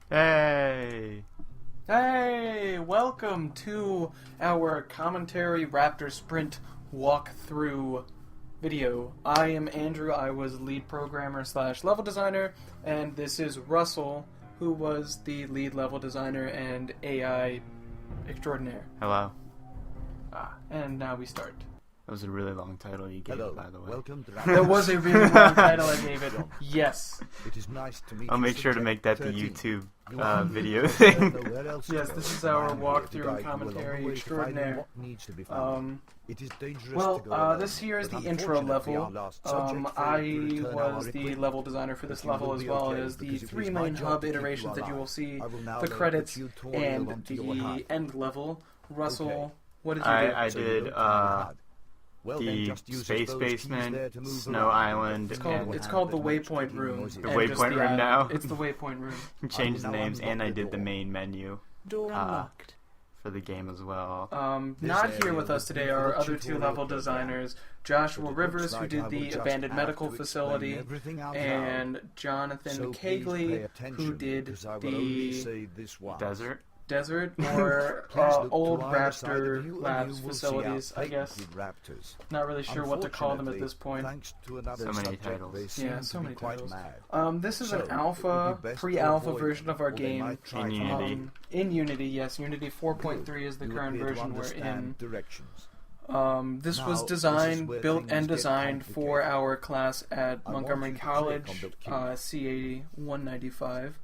Hey! Hey, welcome to our commentary Raptor Sprint walkthrough video. I am Andrew, I was lead programmer / level designer, and this is Russell, who was the lead level designer and AI extraordinaire. Hello. And now we start. That was a really long title you gave, by the way. Welcome to That was a really long title I gave it. Yes. It is nice to meet I'll you, make sure to make that the 13. YouTube You are video thing. Where else to Yes, go. this is our I am here to walkthrough guide and you along the commentary way to finding extraordinaire. what needs to be found. It is dangerous to go Well, alone, this here is but the intro unfortunately our level. last subject failed to I return our was the equipment. level designer for this But you level will as be well okay, as the because it three is my main job hub to keep you iterations that you will alive. see, I will now the load credits, the tutorial and onto your the HUD. end level. Russell, Okay. what did you do? I So you did don't have a HUD. Well, then the just use Space those keys Basement, there to move Snow around. Island, It's and called the Waypoint Room. The and Waypoint just the Room island. now? It's the Waypoint Room. changed the I will now names, and unlock I the did the door. main menu Door unlocked. for the game as well. Not here area with us would be today for are the other two tutorial level program. designers, But Joshua it looks Rivers, who like I did will the just abandoned have medical to explain facility, everything out loud. and Jonathan So please Cagley, pay attention, who did because I will only the say this once. Desert? desert or Please look to old either side of Raptor you and Labs you will see facilities, our I guess. patented Raptors. Not really sure what to call them at this point. Thanks to another So many subject, titles. they seem Yeah, to so be many quite titles. mad. This is So, an it alpha, would be best to pre-alpha avoid version them, of our or they game. might try In to Unity. In Unity, yes. Unity 4.3 is the You current appear to version we're in. understand directions. This Now, was this is designed, where built things and get designed for complicated. our class at I want Montgomery you to click College, on the key. C80 195.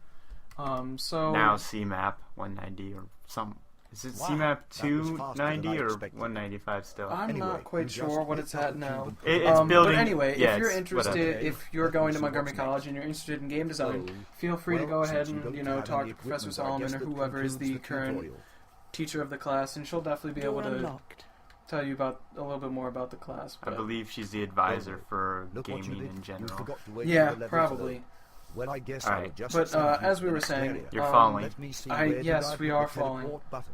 So Now CMAP 190 or some. Is it Wow, CMAP that was faster than 290 I or expected. 195 still? I'm Anyway, not quite you just sure what hit it's on at the now. cube and It's click. building. But anyway, yeah, if you're it's interested, whatever. Okay, if you're let going me to see Montgomery what's College next. and you're interested in game design, So, feel free to well, go ahead since you and don't talk have to any Professor equipment, I Solomon guess or that whoever is the concludes current tutorial. teacher of the class, and she'll definitely be able Door to unlocked. tell you about a little bit more about the class. I But believe she's the advisor for Look what you gaming did. in You general. forgot to wait yeah, for the level to probably. load. Well, I guess Alright. I will just But send you as to we the were next saying, area. You're falling. Let me see I- where did yes, I we put are the teleport falling. button?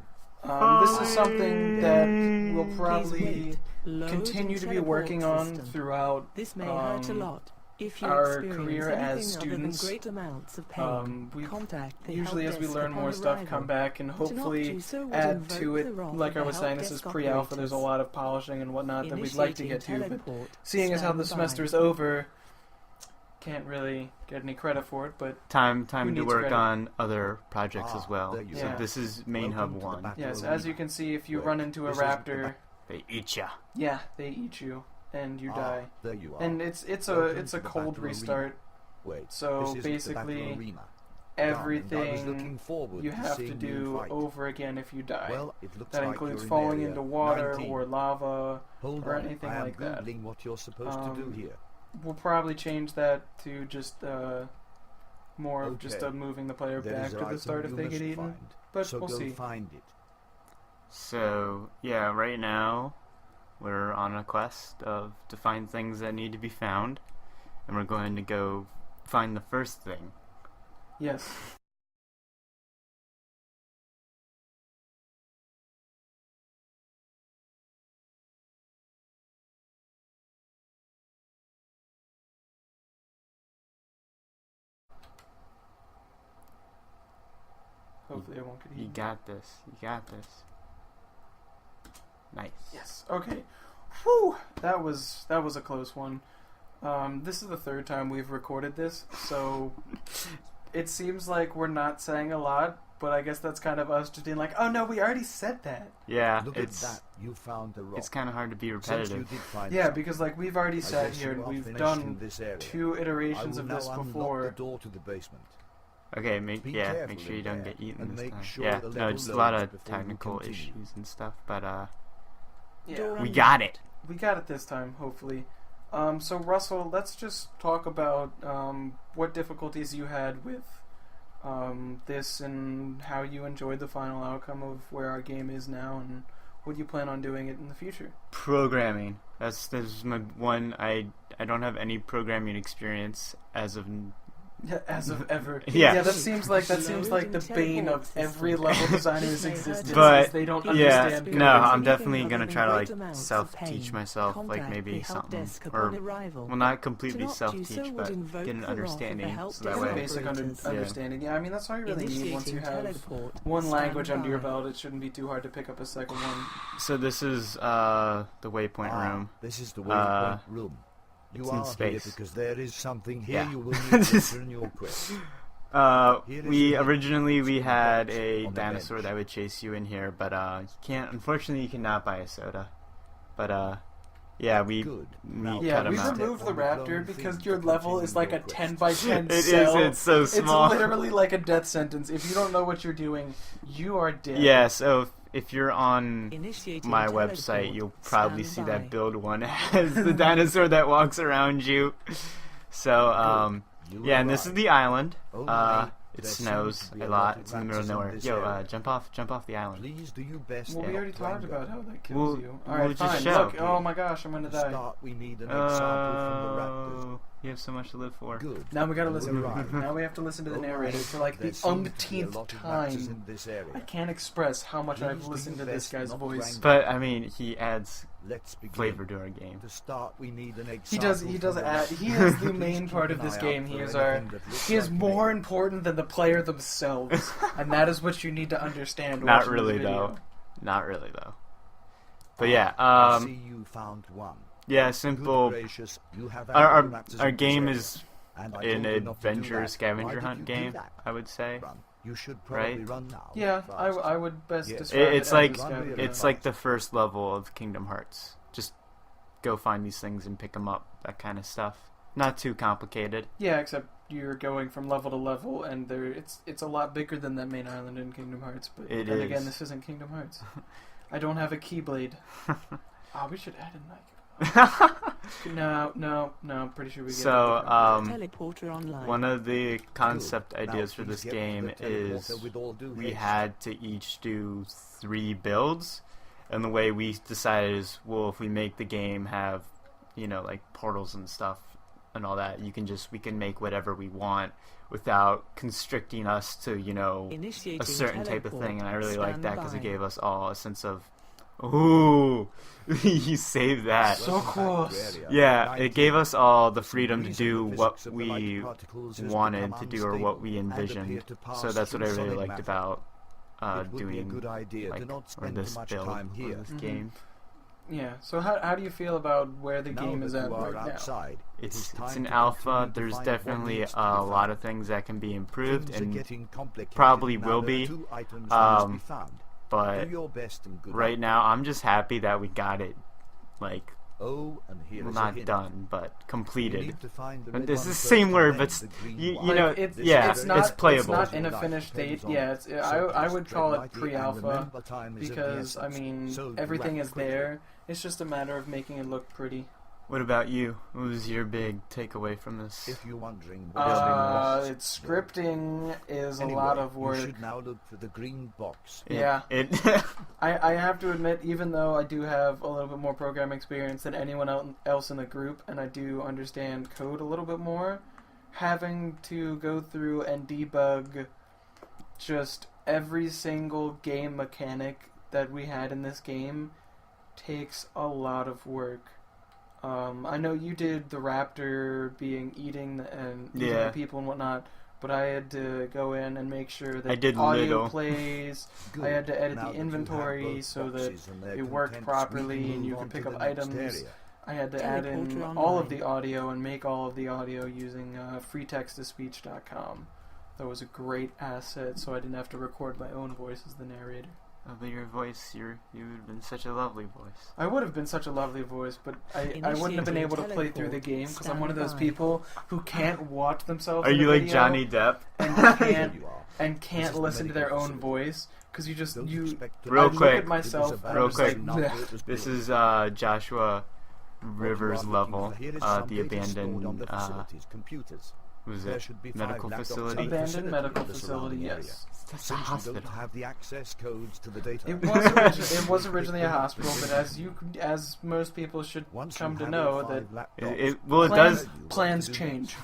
This is something that we'll probably Please wait. Load continue and to be teleport working on system. throughout This may hurt a um, lot. If you our experience career anything as other than students. great amounts of pain, We contact the usually, help as we desk learn upon more stuff, arrival. come back and To not hopefully do so would add invoke to the it. wrath Like of I the was help saying, this is desk pre-alpha. There's a operators. lot of polishing and whatnot that we'd like to get to. But Teleport. seeing as how the Stand by. semester's over, can't really get any credit for it. But Time Who to needs work credit? on other projects as well. there you Yeah. So this is main Welcome hub to the 1. battle yes, arena. as you can see, if you Wait, run into a this isn't the raptor, They eat ya. yeah, they eat you and you die. There you are. And it's a Welcome it's to a the cold battle arena. restart. Wait, So this isn't the battle basically, arena. Darn, and I was everything looking forward you to have to seeing do you fight. over again if you die. Well, it looks That like includes you're in falling area into water 19. or lava. Hold or on, anything I am like that. Googling what you're supposed to do Um, here. We'll probably change that to just more of just Okay. moving the player There back is to an the item start if you they must get eaten. find. But So we'll go see. find it. So yeah, right now we're on a quest to find things that need to be found, and we're going to go find the first thing. Yes. Hopefully I won't get You eaten. got this. You got this. Nice. Yes. Okay. Whew. That was a close one. This is the third time we've recorded this, so it seems like we're not saying a lot, but I guess that's kind of us just being like, oh no, we already said that. Yeah, Look at it's that. You found the rock. it's kind of hard to be Since you repetitive. did find Yeah, something, because like we've already I sat guess here you and are we've finished in done this area. 2 I iterations will of now this unlock the before. door to the basement. Okay, make Be make careful sure you in don't there, get eaten and this make time. sure Yeah, the no, level just a lot loads of before you technical continue. issues and stuff, but Yeah, Door we unlocked. got it. we got it this time, hopefully. So Russell, let's just talk about what difficulties you had with this and how you enjoyed the final outcome of where our game is now and what you plan on doing it in the future. Programming. This is my one. I don't have any programming experience as of As of ever. Yeah. That seems like the bane of every level designer's existence. But, is they don't yeah, understand code. no, I'm definitely gonna try to like self-teach myself, like maybe something, or well, not completely self-teach, but get an understanding, so that Just a way. basic understanding. Yeah, I mean that's all you really need once you have one language under your belt. It shouldn't be too hard to pick up a second one. So this is the waypoint room. This is the waypoint room. You it's in are space. here because there is something here Yeah. you will need to enter in your quest. We originally had a on the dinosaur bench. that would chase you in here, but you can't. Unfortunately, you cannot buy a soda. But yeah, we Good. cut Yeah, him we out. removed the raptor because your level is like a 10 by 10 It is. cell. It's so small. It's literally like a death sentence. If you don't know what you're doing, you are dead. Yeah. So if you're on Initiating my teleport. website, you'll probably see Stand that by. build one has the dinosaur that walks around you. So You yeah, and this is arrive. the island. Oh my, It there snows seems to be a a lot. lot of It's in the middle of raptors in nowhere. this Yo, area. jump off the island. Please do your best. Well, we not already to talked climb about them. how that kills We'll- you. we'll Alright, just fine. show. Look, oh my gosh, I'm gonna To die. start, we need an example from the raptors. Oh, you have so much to live for. Good. Now we gotta You listen. arrive. Now we have to listen to the Oh my, narrator for like the there seems to be a umpteenth lot of raptors time. in this area. I can't express how much I've Please do listened to your this best guy's not to voice. wrangle. But I mean, he adds Let's begin. flavor to our game. To start, we need an example. He does from the add. raptors. He is the Please main keep part an of this eye out game. for He is anything that looks He is like more me. important than the player themselves, and that is what you need to understand. Not watching this really video. though. Not really though. But yeah, I see you found one. yeah, Good simple. gracious, you have Our ample raptors our in this game area. is And I an told you not to do adventure that. scavenger Why did hunt you do game, that? I would say. Run. You should probably Right? run now. Yeah, Fast. I would best Yes. describe it It's as like a scavenger it's hunt. like the first level of Kingdom Hearts. Just go find these things and pick them up, that kind of stuff. Not too complicated. Yeah, except you're going from level to level, and it's a lot bigger than that main island in Kingdom Hearts. But It then is. again, this isn't Kingdom Hearts. I don't have a Keyblade. We should add in like. No. I'm pretty sure we get. So, Teleporter online. one of the concept Good. Now ideas for please this get to game the teleporter is with all due we haste. had to each do 3 builds, and the way we decided is, well, if we make the game have, like portals and stuff and all that, we can make whatever we want without constricting us to, Initiating a certain type of teleport. thing, and I really like Stand that because it by. gave us all a sense of, ooh, you saved that. So Welcome back to close. area Yeah, 19. it gave us all the The freedom to reason do the what physics of the light we particles has wanted become to do or what we unstable and appear envisioned. to pass So that's what I through really solid liked matter. about It would be a doing good idea like to not or spend this too much build time or here. this Mhm. game. Yeah. So how do you feel about where the Now game that is you at are right now? outside, it is It's time an to alpha. continue to There's find what definitely needs to a be lot found. of things that can be improved, Things are and getting complicated. probably Now will there are be, 2 items that um, must be found. Do but your best and good right luck. now I'm just happy that we got it, like, Oh, and here is a not hint. done, but You completed. need to find the And red it's one the first same and word, then but the green you one. know, Like, it's yeah, it's not, it's playable. It's not in a Life finished state. depends on Yeah, So I just would tread call it lightly and pre-alpha remember time is of the because I essence. mean So everything act is quickly. there. It's just a matter of making it look pretty. What about you? What was your big takeaway from this? If you're wondering what is being lost, It's scripting is anyway, a lot of you work. should now look for the green box. Yeah. It I have to admit, even though I do have a little bit more program experience than anyone else in the group, and I do understand code a little bit more, having to go through and debug just every single game mechanic that we had in this game takes a lot of work. I know you did the raptor eating Yeah. the people and whatnot, but I had to go in and make sure that I did audio little. plays. Good. I had to edit Now the that you have inventory both so that boxes and their it worked contents, properly we can and you move could on pick to up the next items. area. I had to add in Teleporter all of online. the audio and make all of the audio using freetext-to-speech.com. That was a great asset, so I didn't have to record my own voice as the narrator. But your voice, you would have been such a lovely voice. I would have been such a lovely voice, but I wouldn't have been able to play through the game because I'm one of those Stand by. people who can't watch themselves. Are in a you like video Johnny Depp? and Here can't you are. and This can't is the listen to their medical own facility. voice because you just Don't you. expect to Real I know look quick. at myself It was and I'm Real just quick. like, not "Bleh." where it was This built. is Joshua What you Rivers are looking level, for here is the some data stored abandoned, on the facility's computers. what was There it? should be 5 Medical laptops facility? in the Abandoned facility medical and the facility. surrounding area. Yes. That's a Since you hospital. don't have the access codes to the data. It was originally a hospital, but as most people should Once come you to have know, your that 5 laptops, Well, it plans, does. plans change.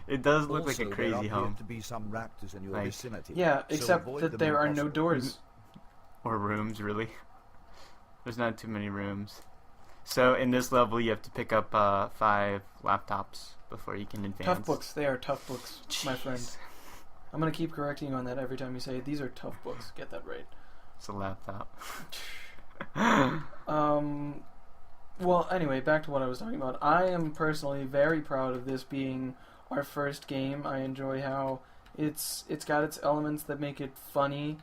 It does look like Also, a crazy there appear home to be some raptors in your Like- vicinity. Yeah, so except avoid that them there when are no possible. doors. or rooms. Really, there's not too many rooms. So in this level, you have to pick up 5 laptops before you can advance. Tough books. They are tough books, my friend. Jeez. I'm gonna keep correcting you on that every time you say these are tough books. Get that right. It's a laptop. Well, anyway, back to what I was talking about. I am personally very proud of this being our first game. I enjoy how it's got its elements that make it funny.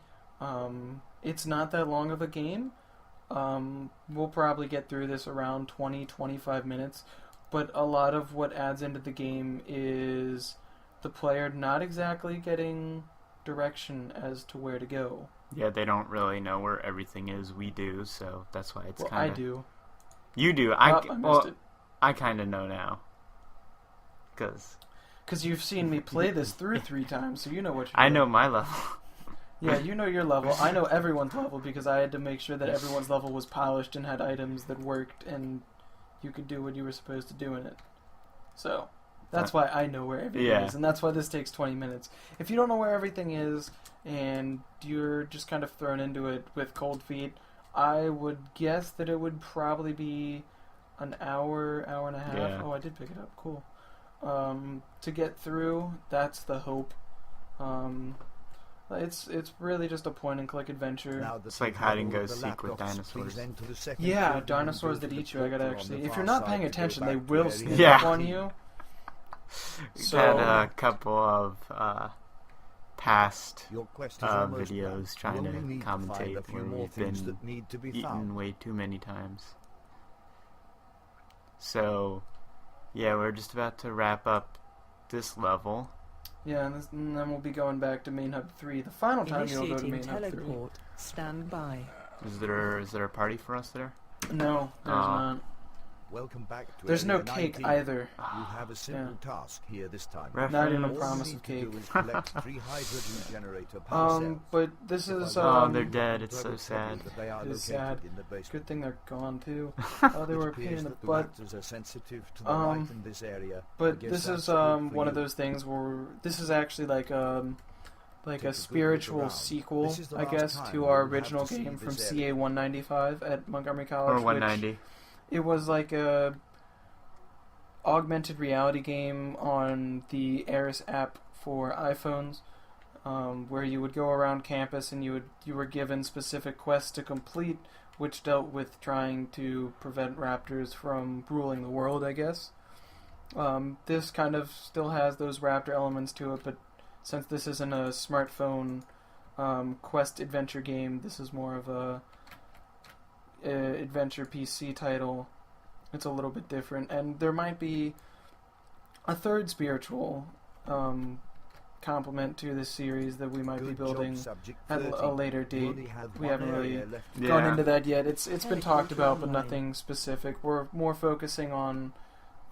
It's not that long of a game. We'll probably get through this around 20-25 minutes, but a lot of what adds into the game is the player not exactly getting direction as to where to go. Yeah, they don't really know where everything is. We do, so that's why it's Well, kind I of. do. You do. I missed it. I kind of know now. Because You've seen me play this through 3 times, so you know what you're I doing. know my level. Yeah, you know your level. I know everyone's level because I had to make sure that everyone's level was polished and had items that worked and you could do what you were supposed to do in it. So, that's why I know where everything Yeah. is, and that's why this takes 20 minutes. If you don't know where everything is and you're just kind of thrown into it with cold feet, I would guess that it would probably be an hour, hour and a half. Yeah. Oh, I did pick it up. Cool. To get through, that's the hope. It's really just a point and click adventure. Now that It's like you've hide and had all go of the seek with laptops, dinosaurs. please enter the second Yeah, field dinosaurs and go that to eat the you, I gotta portal on actually... the If you're far not side paying to go attention, they back to will area sneak Yeah. up on you. We've So- had a couple of past Your quest is almost videos done. trying You to only need find commentate a few where more we've things been that need to be eaten found. way too many times. So, yeah, we're just about to wrap up this level. Yeah, and then we'll be going back to Main Hub 3. The final time you'll go to Initiating Main Hub 3. teleport. Stand by. Is there a party for us there? No, there's not. Welcome back to There's no area cake 19. either. You have a simple task here this time. Reference. Not even a All promise you of need to cake. do is collect 3 hydrogen generator power cells. But this is, Oh, they're dead. It's so Clever sad. that they are It's located sad. in the basement. good thing they're gone too. Oh, they It were a appears pain in the that butt. raptors are sensitive to the light in this area. I But guess this that's is good for one of you. those things where this is actually like a Take a good spiritual look around. sequel, This is the I last guess, time to you our will have original to see game from this CA 195 at Montgomery College. Or which 190. It was like a augmented reality game on the Eris app for iPhones, where you would go around campus and you were given specific quests to complete, which dealt with trying to prevent raptors from ruling the world, I guess. This kind of still has those raptor elements to it, but since this isn't a smartphone quest adventure game, this is more of a adventure PC title. It's a little bit different, and there might be a third spiritual complement to this series that we might be Good job, building Subject at 30. a later You date. only have We one haven't really area left to gone Yeah. into that yet. It's been talked about, but Online. nothing specific. We're more focusing on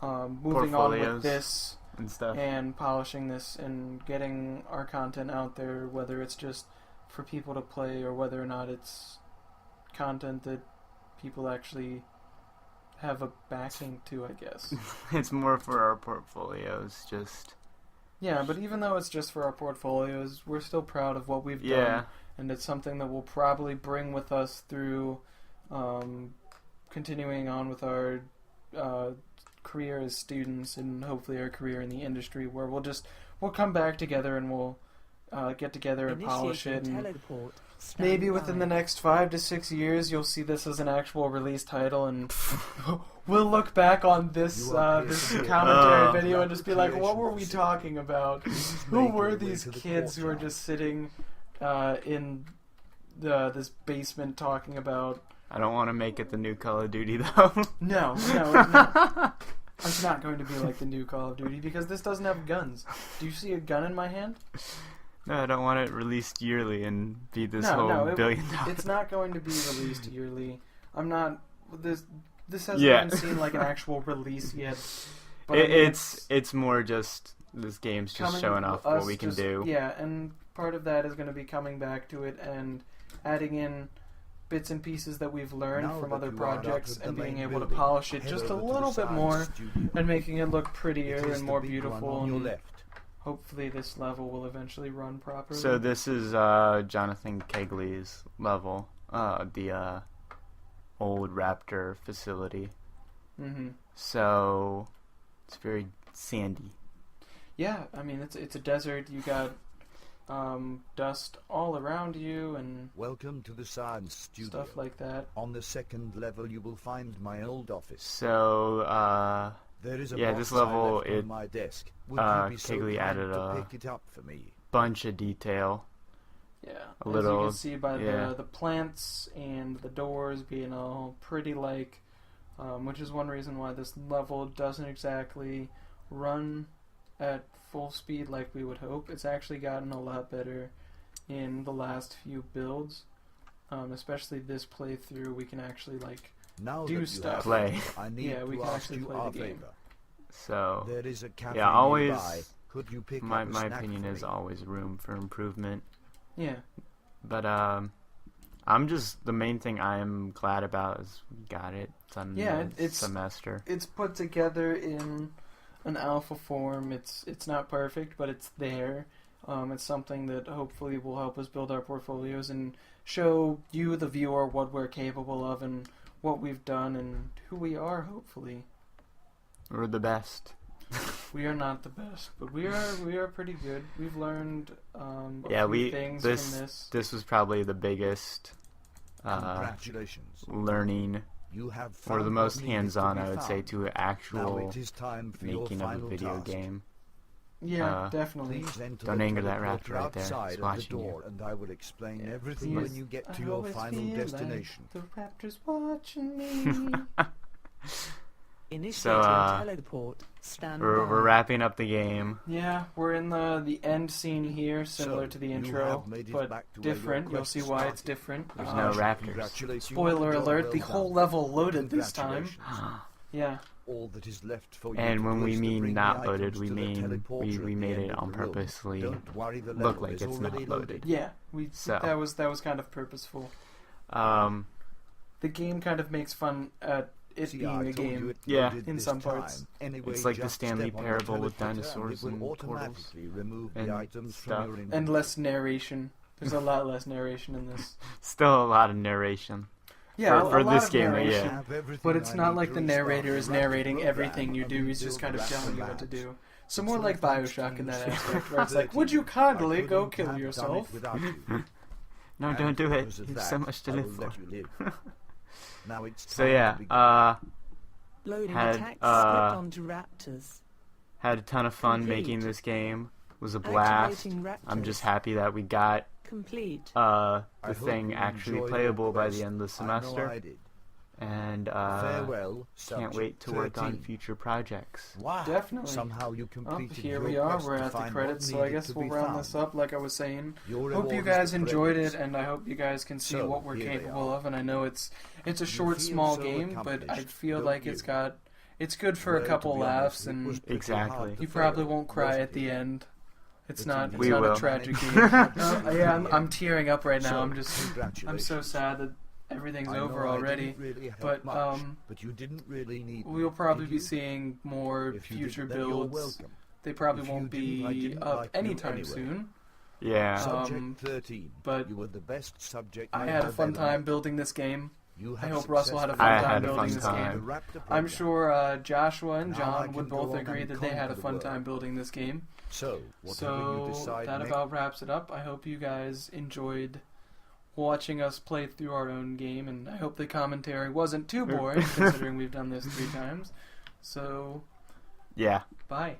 moving on Portfolios. with this And stuff. and polishing this and getting our content out there, whether it's just for people to play or whether or not it's content that people actually have a backing to, I guess. It's more for our portfolios, just... Yeah, but even though it's just for our portfolios, we're still proud of what we've Yeah. done, and it's something that we'll probably bring with us through continuing on with our career as students and hopefully our career in the industry, where we'll come back together and we'll get together and polish it. Initiating And teleport. Stand maybe within by. the next 5 to 6 years, you'll see this as an actual release title, and we'll look back on this You are this here. commentary Oh. video and just be like, "What were we Creation talking about? Who make were your way these to the kids who are courtyard. just sitting in this basement talking about?" I don't want to make it the new Call of Duty, though. No. It's not going to be like the new Call of Duty because this doesn't have guns. Do you see a gun in my hand? No, I don't want it released yearly and be this whole No, $1 billion. it's not going to be released yearly. I'm not. This hasn't Yeah. even seen like an actual release yet. But I mean, It's more just this game's just coming showing off us what we can just- do. Yeah, and part of that is going to be coming back to it and adding in bits and pieces that we've learned Now from that other you are projects out of the and being main able to building, polish it head just a over to the little bit science more studio. and making it look It prettier is and the more big one beautiful. on your And left. hopefully this level will eventually run properly. So this is Jonathan Kegley's level, the old Raptor facility. Mm-hmm. So it's very sandy. Yeah, I mean it's a desert. You got dust all around you and Welcome to the science studio. stuff like that. On the second level, you will find my old office. So There is a yeah, box this level, I left on my desk. Would you be so Kegley kind added to a pick it up for me? bunch of detail. Yeah, A as little, you can see by yeah. the plants and the doors being all pretty like, which is one reason why this level doesn't exactly run at full speed like we would hope. It's actually gotten a lot better in the last few builds, especially this playthrough. We can actually like Now do that you stuff. have Play. it, I need Yeah, we to can ask actually you play our the game. favor. So There is a cafe yeah, always nearby. Could you pick my up a my snack opinion for is me? always room for improvement. yeah. But I'm just the main thing I'm glad about is we got it. It's on Yeah, the it's- semester. It's put together in an alpha form. It's not perfect, but it's there. It's something that hopefully will help us build our portfolios and show you, the viewer, what we're capable of and what we've done and who we are, hopefully. We're the best. We are not the best, but we are pretty good. We've learned Yeah, a few things from this. This was probably the biggest Congratulations. learning, You have or found the what most needed to hands-on, be I would say, found. to Now actual it is time for your making of a final video task. game. Yeah, definitely. Please enter Don't the anger that teleporter raptor right there. outside He's of the watching you. door, and I will explain Yeah, everything please. when you get to I your always final feel destination. Like the raptor's watching me. Initiating So, teleport. Stand We're by. wrapping up the game. Yeah, we're in the end scene here, similar So, to the you intro, have made it but back to where your different. You'll quest see why it's started. different. There's no raptors. Congratulate you Spoiler on the job alert, well the done. whole level loaded this time. Congratulations. Yeah. All that is left for you And to when do we is to mean bring the not items loaded, we to the mean teleporter we at the made end it of on the room. purposely Don't worry, the look level like is it's not already loaded. Yeah, So. that was kind of purposeful. Um, The game kind of makes fun at it See, being I a told you game. it Yeah. loaded In this some time. parts. Anyway, It's like the just Stanley step on Parable with teleporter and dinosaurs it will and portals automatically remove and the items stuff. from your inventory. And less narration. There's a lot less narration in this. still a lot of narration. Yeah, For a lot this of game, narration. yeah. Have everything But it's I not need like to the restart narrator is the narrating program everything you and do. He's rebuild just kind of Raptor telling you what to Labs. do. So It's more all like thanks to Bioshock in you, that Sister aspect, where it's like, 13. would you kindly I go couldn't kill have yourself? done it without you. No, And don't do it. because of You have that, so much to I live will for. let you live. Now it's So time yeah, to begin. Loading had, attack script onto raptors. had a ton of fun Complete. making this game. It was a blast. Activating raptors. I'm just happy that we got Complete. the I hope thing you actually enjoyed playable your by the quest. end of the I know semester, I did. and Farewell. can't Subject wait to work on 13. future projects. Wow. Definitely. Somehow you Oh, completed here your we are. quest We're to at the find credits, what so I needed guess to we'll be round found. this up. Like I was saying, Your hope you reward is guys the enjoyed it, praise. and I hope you guys can see So, what we're here they capable are. of. And I know it's a You short, feel small so game, but I accomplished, feel don't like you? it's good for Well, a to couple be honest, laughs, it and was pretty Exactly. hard to you probably fail, won't cry wasn't at the it? end. It's But not. you It's We not will. a tragic game. I'm tearing up right now. I'm so Congratulations. sad that everything's I know over I already. didn't really help but, much, but you didn't really need me, We'll probably did be you? seeing more If you future didn't, then you're builds. welcome. They probably If you won't didn't, I be didn't up like you anytime anyway. soon. Yeah. Subject 13. but you were the best subject. I had a have fun ever time met. building this game. You I have hope Russell had a successfully fun time I had a building fun this time. game. the Raptor I'm program. sure Joshua and Now I John can would go both on agree and that they had a conquer the fun world. time building this game. So, whatever you So decide that next, about wraps it up. I hope you guys enjoyed watching us play through our own game, and I hope the commentary wasn't too boring, considering we've done this 3 times. So, Yeah. bye.